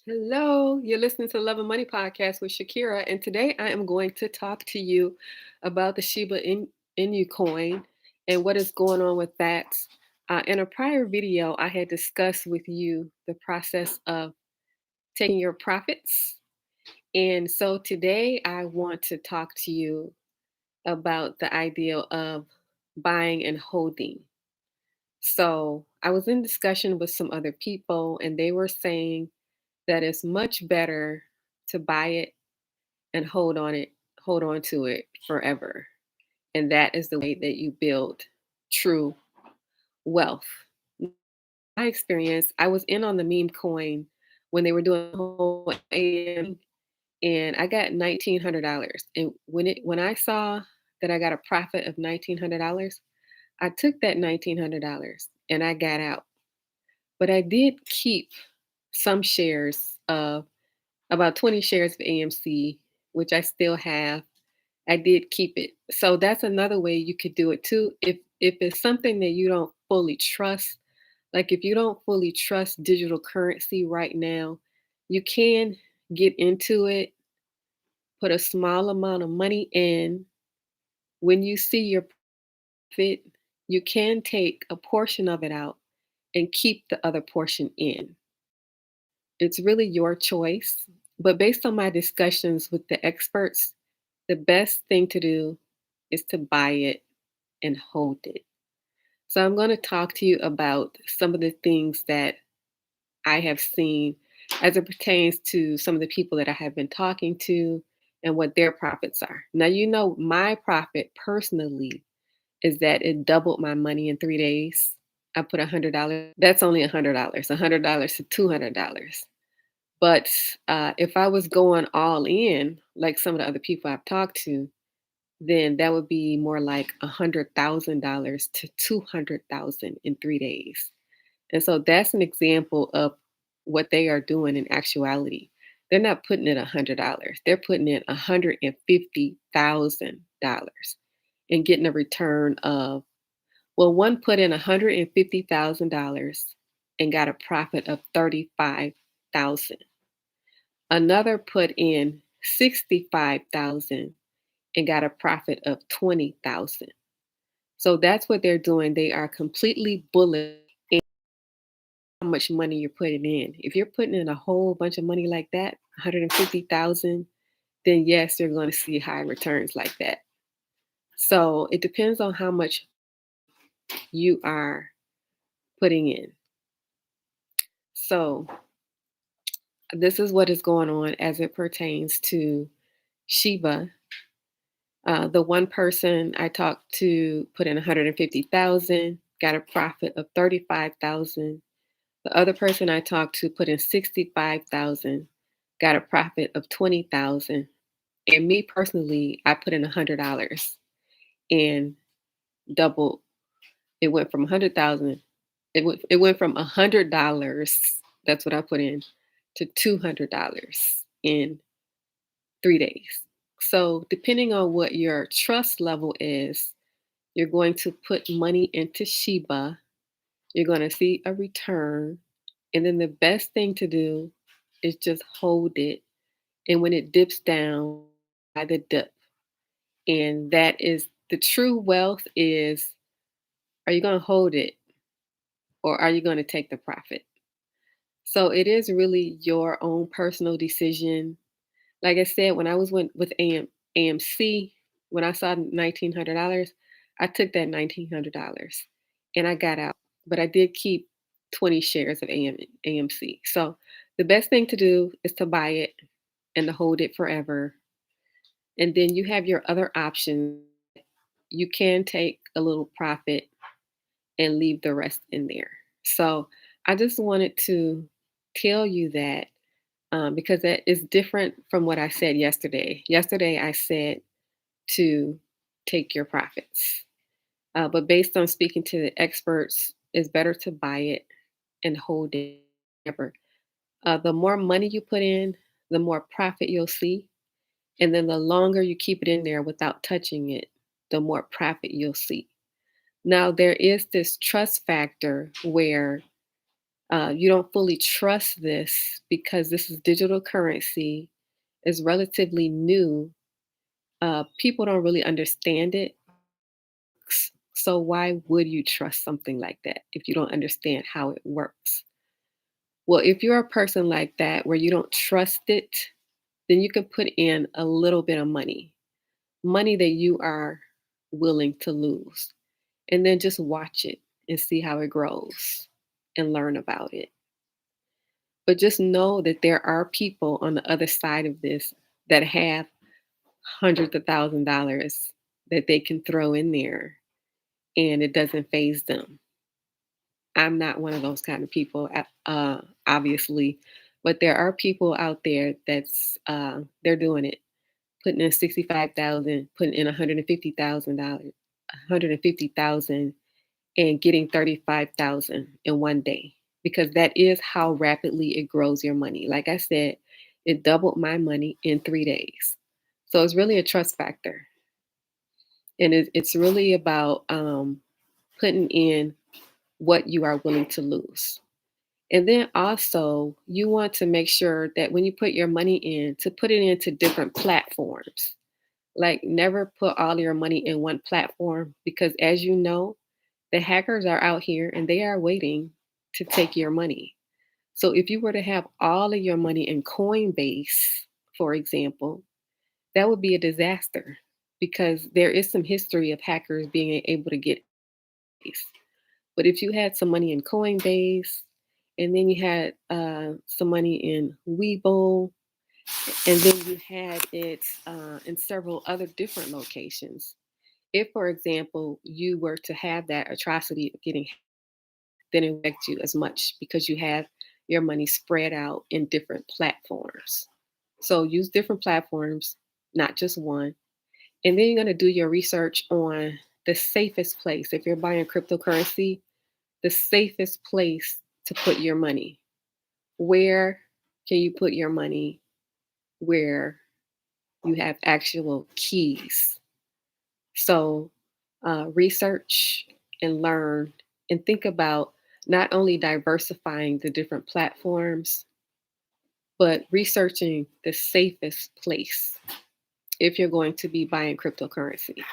Hello, you're listening to Love and Money Podcast with Shakira, and today I am going to talk to you about the Inu Coin and what is going on with that. In a prior video, I had discussed with you the process of taking your profits, and so today I want to talk to you about the idea of buying and holding. So I was in discussion with some other people, and they were saying that it's much better to buy it and hold on to it forever. And that is the way that you build true wealth. My experience, I was in on the meme coin when they were doing the whole AM and I got $1,900. And when I saw that I got a profit of $1,900, I took that $1,900 and I got out. But I did keep some shares of about 20 shares of AMC, which I still have. I did keep it. So that's another way you could do it too. If it's something that you don't fully trust, like if you don't fully trust digital currency right now, you can get into it, put a small amount of money in. When you see your profit, you can take a portion of it out and keep the other portion in. It's really your choice. But based on my discussions with the experts, the best thing to do is to buy it and hold it. So I'm going to talk to you about some of the things that I have seen as it pertains to some of the people that I have been talking to and what their profits are. Now, you know, my profit personally is that it doubled my money in 3 days. I put $100. That's only $100, $100 to $200. But if I was going all in, like some of the other people I've talked to, then that would be more like $100,000 to 200,000 in 3 days. And so that's an example of what they are doing in actuality. They're not putting in $100. They're putting in $150,000 and getting a return of, well, one put in $150,000 and got a profit of 35,000. Another put in 65,000 and got a profit of 20,000. So that's what they're doing. They are completely bullish in how much money you're putting in. If you're putting in a whole bunch of money like that, 150,000, then yes, you're going to see high returns like that. So it depends on how much you are putting in. So this is what is going on as it pertains to Shiba. The one person I talked to put in 150,000, got a profit of 35,000. The other person I talked to put in 65,000, got a profit of 20,000. And me personally, I put in $100 and doubled. It went from 100,000. It went from $100. That's what I put in to $200 in 3 days. So depending on what your trust level is, you're going to put money into Shiba. You're going to see a return. And then the best thing to do is just hold it. And when it dips down, buy the dip. And that is the true wealth is, are you going to hold it or are you going to take the profit? So it is really your own personal decision. Like I said, when I was with AMC, when I saw $1,900, I took that $1,900 and I got out. But I did keep 20 shares of AMC. So the best thing to do is to buy it and to hold it forever. And then you have your other options. You can take a little profit and leave the rest in there. So I just wanted to tell you that because that is different from what I said yesterday. Yesterday, I said to take your profits. But based on speaking to the experts, it's better to buy it and hold it forever. The more money you put in, the more profit you'll see. And then the longer you keep it in there without touching it, the more profit you'll see. Now, there is this trust factor where You don't fully trust this because this is digital currency, is relatively new. People don't really understand it. So why would you trust something like that if you don't understand how it works? Well, if you're a person like that where you don't trust it, then you can put in a little bit of money, money that you are willing to lose, and then just watch it and see how it grows and learn about it. But just know that there are people on the other side of this that have hundreds of $1,000s that they can throw in there and it doesn't phase them. I'm not one of those kind of people, obviously, but there are people out there that's they're doing it, putting in 65,000, putting in $150,000, 150,000, and getting 35,000 in one day, because that is how rapidly it grows your money. Like I said, it doubled my money in 3 days. So it's really a trust factor, and it's really about putting in what you are willing to lose. And then also, you want to make sure that when you put your money in, to put it into different platforms. Like, never put all your money in one platform because, as you know, the hackers are out here and they are waiting to take your money. So, if you were to have all of your money in Coinbase, for example, that would be a disaster because there is some history of hackers being able to get these. But if you had some money in Coinbase, and then you had some money in Webull, and then you had it in several other different locations. If, for example, you were to have that atrocity of getting, then it wouldn't affect you as much because you have your money spread out in different platforms. So use different platforms, not just one. And then you're going to do your research on the safest place. If you're buying cryptocurrency, the safest place to put your money. Where can you put your money where you have actual keys? So, research and learn and think about not only diversifying the different platforms, but researching the safest place if you're going to be buying cryptocurrency.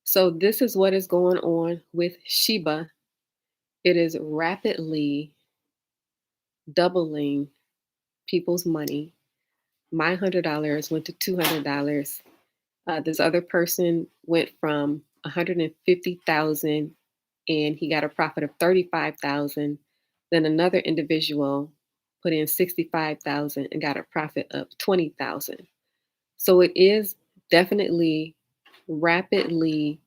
So, this is what is going on with Shiba. It is rapidly doubling people's money. My $100 went to $200. This other person went from 150,000 and he got a profit of 35,000. Then another individual put in 65,000 and got a profit of 20,000. So it is definitely rapidly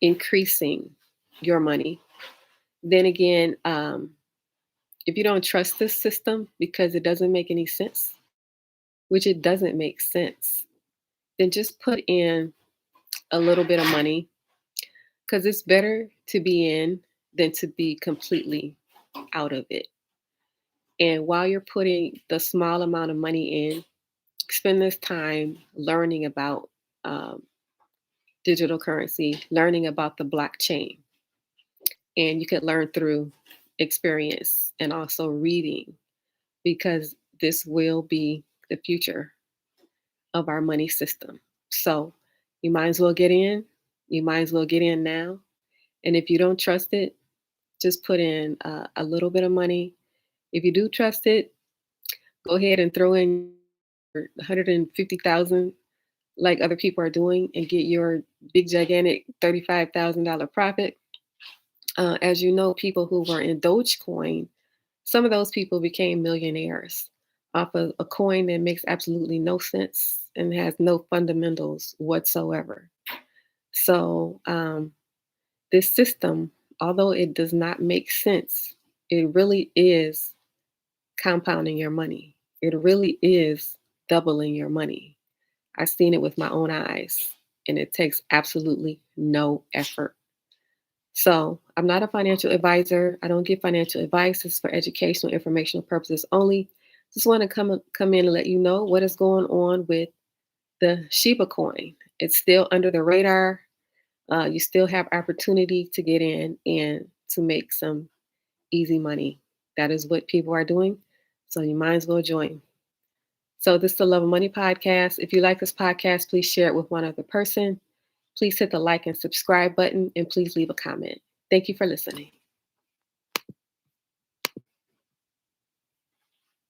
increasing your money. Then again, if you don't trust this system because it doesn't make any sense, which it doesn't make sense, then just put in a little bit of money because it's better to be in than to be completely out of it. And while you're putting the small amount of money in, spend this time learning about um, digital currency, learning about the blockchain. And you could learn through experience and also reading because this will be the future of our money system. So you might as well get in. You might as well get in now. And if you don't trust it, just put in a little bit of money. If you do trust it, go ahead and throw in 150,000 like other people are doing and get your big gigantic $35,000 profit. As you know, people who were in Dogecoin, some of those people became millionaires off of a coin that makes absolutely no sense and has no fundamentals whatsoever. So this system, although it does not make sense, it really is compounding your money. It really is doubling your money. I've seen it with my own eyes, and it takes absolutely no effort. So, I'm not a financial advisor. I don't give financial advice. It's for educational, informational purposes only. Just want to come in and let you know what is going on with the Shiba coin. It's still under the radar. You still have opportunity to get in and to make some easy money. That is what people are doing. So you might as well join. So this is the Love of Money podcast. If you like this podcast, please share it with one other person. Please hit the like and subscribe button, and please leave a comment. Thank you for listening.